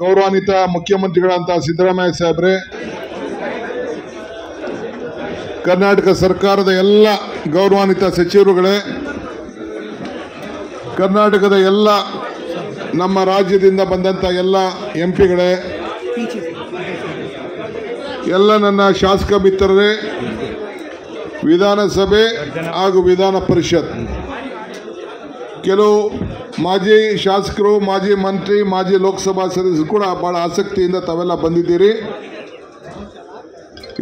ಗೌರವಾನ್ವಿತ ಮುಖ್ಯಮಂತ್ರಿಗಳಂತ ಸಿದ್ದರಾಮಯ್ಯ ಸಾಹೇಬ್ರೆ, ಕರ್ನಾಟಕ ಸರ್ಕಾರದ ಎಲ್ಲ ಗೌರವಾನ್ವಿತ ಸಚಿವರುಗಳೇ, ಕರ್ನಾಟಕದ ಎಲ್ಲ ನಮ್ಮ ರಾಜ್ಯದಿಂದ ಬಂದಂತ ಎಲ್ಲ ಎಂಪಿಗಳೇ, ಎಲ್ಲ ನನ್ನ ಶಾಸಕ ಮಿತ್ರರೇ, ವಿಧಾನಸಭೆ ಹಾಗೂ ವಿಧಾನ ಪರಿಷತ್ ಕೆಲವು ಮಾಜಿ ಶಾಸಕರು, ಮಾಜಿ ಮಂತ್ರಿ, ಮಾಜಿ ಲೋಕಸಭಾ ಸದಸ್ಯರು ಕೂಡ ಬಹಳ ಆಸಕ್ತಿಯಿಂದ ತಾವೆಲ್ಲ ಬಂದಿದ್ದೀರಿ.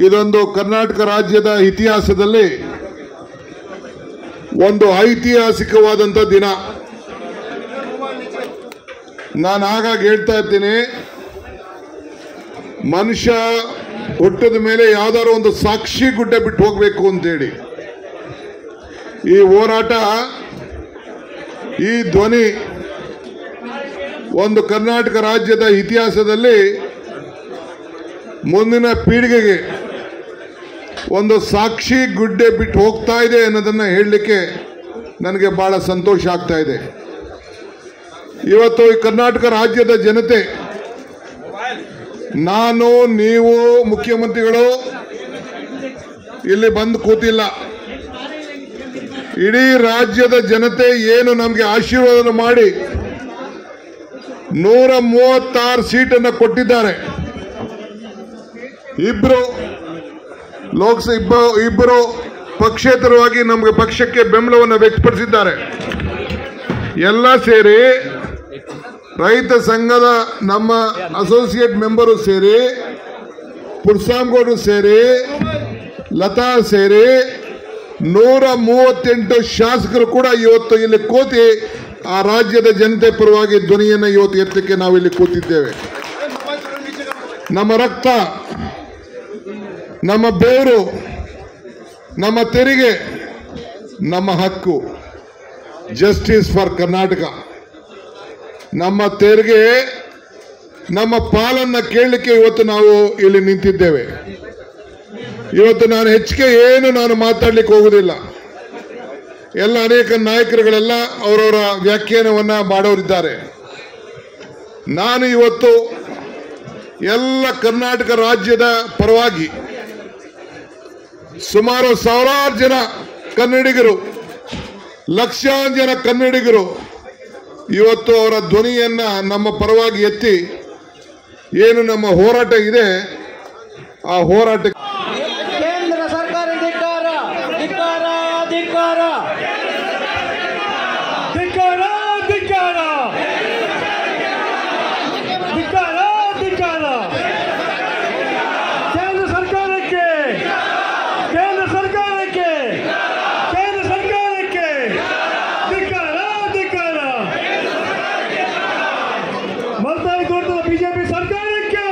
ಇದೊಂದು ಕರ್ನಾಟಕ ರಾಜ್ಯದ ಇತಿಹಾಸದಲ್ಲಿ ಒಂದು ಐತಿಹಾಸಿಕವಾದಂಥ ದಿನ. ನಾನು ಆಗಾಗ ಹೇಳ್ತಾ ಇರ್ತೀನಿ, ಮನುಷ್ಯ ಹುಟ್ಟಿದ ಮೇಲೆ ಯಾವ್ದಾದ್ರು ಒಂದು ಸಾಕ್ಷಿ ಗುಡ್ಡೆ ಬಿಟ್ಟು ಹೋಗ್ಬೇಕು ಅಂತೇಳಿ. ಈ ಹೋರಾಟ, ಈ ಧ್ವನಿ ಒಂದು ಕರ್ನಾಟಕ ರಾಜ್ಯದ ಇತಿಹಾಸದಲ್ಲಿ ಮುಂದಿನ ಪೀಳಿಗೆಗೆ ಒಂದು ಸಾಕ್ಷಿ ಗುಡ್ಡೆ ಬಿಟ್ಟು ಹೋಗ್ತಾ ಇದೆ ಅನ್ನೋದನ್ನ ಹೇಳಲಿಕ್ಕೆ ನನಗೆ ಬಹಳ ಸಂತೋಷ ಆಗ್ತಾ ಇದೆ. ಇವತ್ತು ಈ ಕರ್ನಾಟಕ ರಾಜ್ಯದ ಜನತೆ, ನಾನು, ನೀವು, ಮುಖ್ಯಮಂತ್ರಿಗಳು ಇಲ್ಲಿ ಬಂದು ಕೂತಿಲ್ಲ. ಇಡೀ ರಾಜ್ಯದ ಜನತೆ ಏನು ನಮಗೆ ಆಶೀರ್ವಾದ ಮಾಡಿ 136 ಸೀಟನ್ನು ಕೊಟ್ಟಿದ್ದಾರೆ. ಇಬ್ಬರು ಪಕ್ಷೇತರವಾಗಿ ನಮಗೆ ಪಕ್ಷಕ್ಕೆ ಬೆಂಬಲವನ್ನು ವ್ಯಕ್ತಪಡಿಸಿದ್ದಾರೆ. ಎಲ್ಲ ಸೇರಿ ರೈತ ಸಂಘದ ನಮ್ಮ ಅಸೋಸಿಯೇಟ್ ಮೆಂಬರು ಸೇರಿ, ಪುರ್ಸಾಮ್ಗೌಡರು ಸೇರಿ, ಲತಾ ಸೇರಿ 138 ಶಾಸಕರು ಕೂಡ ಇವತ್ತು ಇಲ್ಲಿ ಕೂತಿ ಆ ರಾಜ್ಯದ ಜನತೆ ಪರವಾಗಿ ಧ್ವನಿಯನ್ನು ಇವತ್ತು ಎತ್ತಕ್ಕೆ ನಾವಿಲ್ಲಿ ಕೂತಿದ್ದೇವೆ. ನಮ್ಮ ರಕ್ತ, ನಮ್ಮ ಬೇರು, ನಮ್ಮ ತೆರಿಗೆ, ನಮ್ಮ ಹಕ್ಕು, ಜಸ್ಟಿಸ್ ಫಾರ್ ಕರ್ನಾಟಕ. ನಮ್ಮ ತೆರಿಗೆ, ನಮ್ಮ ಪಾಲನ್ನ ಕೇಳಲಿಕ್ಕೆ ಇವತ್ತು ನಾವು ಇಲ್ಲಿ ನಿಂತಿದ್ದೇವೆ. ಇವತ್ತು ನಾನು ಹೆಚ್ಚಿಗೆ ನಾನು ಮಾತಾಡ್ಲಿಕ್ಕೆ ಹೋಗುದಿಲ್ಲ. ಎಲ್ಲ ಅನೇಕ ನಾಯಕರುಗಳೆಲ್ಲ ಅವರವರ ವ್ಯಾಖ್ಯಾನವನ್ನ ಮಾಡೋರಿದ್ದಾರೆ. ನಾನು ಇವತ್ತು ಎಲ್ಲ ಕರ್ನಾಟಕ ರಾಜ್ಯದ ಪರವಾಗಿ ಸುಮಾರು 1000 ಜನ ಕನ್ನಡಿಗರು, ಲಕ್ಷಾಂತರ ಜನ ಕನ್ನಡಿಗರು ಇವತ್ತು ಅವರ ಧ್ವನಿಯನ್ನ ನಮ್ಮ ಪರವಾಗಿ ಎತ್ತಿ ಏನು ನಮ್ಮ ಹೋರಾಟ ಇದೆ, ಆ ಹೋರಾಟ ಕೇಂದ್ರ ಸರ್ಕಾರ ಧಿಕ್ಕಾರ, ಧಿಕ್ಕಾರ, ಧಿಕ್ಕಾರ, ಧಿಕ್ಕಾರ, ಧಿಕ್ಕಾರ, ಧಿಕ್ಕಾರ, ಧಿಕ್ಕಾರ. ಕೇಂದ್ರ ಸರ್ಕಾರಕ್ಕೆ, ಕೇಂದ್ರ ಸರ್ಕಾರಕ್ಕೆ, ಕೇಂದ್ರ ಸರ್ಕಾರಕ್ಕೆ ಧಿಕ್ಕಾರ, ಧಿಕ್ಕಾರ. ಮಲ್ತಾಯಿ ತೋಟದ ಬಿಜೆಪಿ ಸರ್ಕಾರಕ್ಕೆ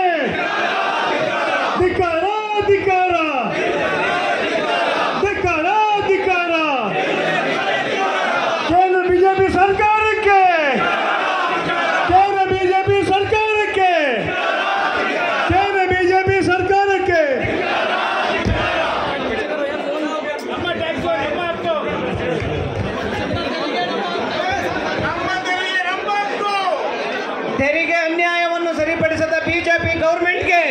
ಧಿಕ್ಕಾರ, ಧಿಕ್ಕಾರ, ಧಿಕ್ಕಾರ, ಧಿಕ್ಕಾರ. ಕೇಂದ್ರ ಬಿಜೆಪಿ ಸರ್ಕಾರಕ್ಕೆ, ಕೇಂದ್ರ ಬಿಜೆಪಿ ಸರ್ಕಾರಕ್ಕೆ, ಕೇಂದ್ರ ಬಿಜೆಪಿ ಸರ್ಕಾರಕ್ಕೆ. ತೆರಿಗೆ ಅನ್ಯಾಯವನ್ನು ಸರಿಪಡಿಸದ ಬಿಜೆಪಿ ಗೌರ್ಮೆಂಟ್ಗೆ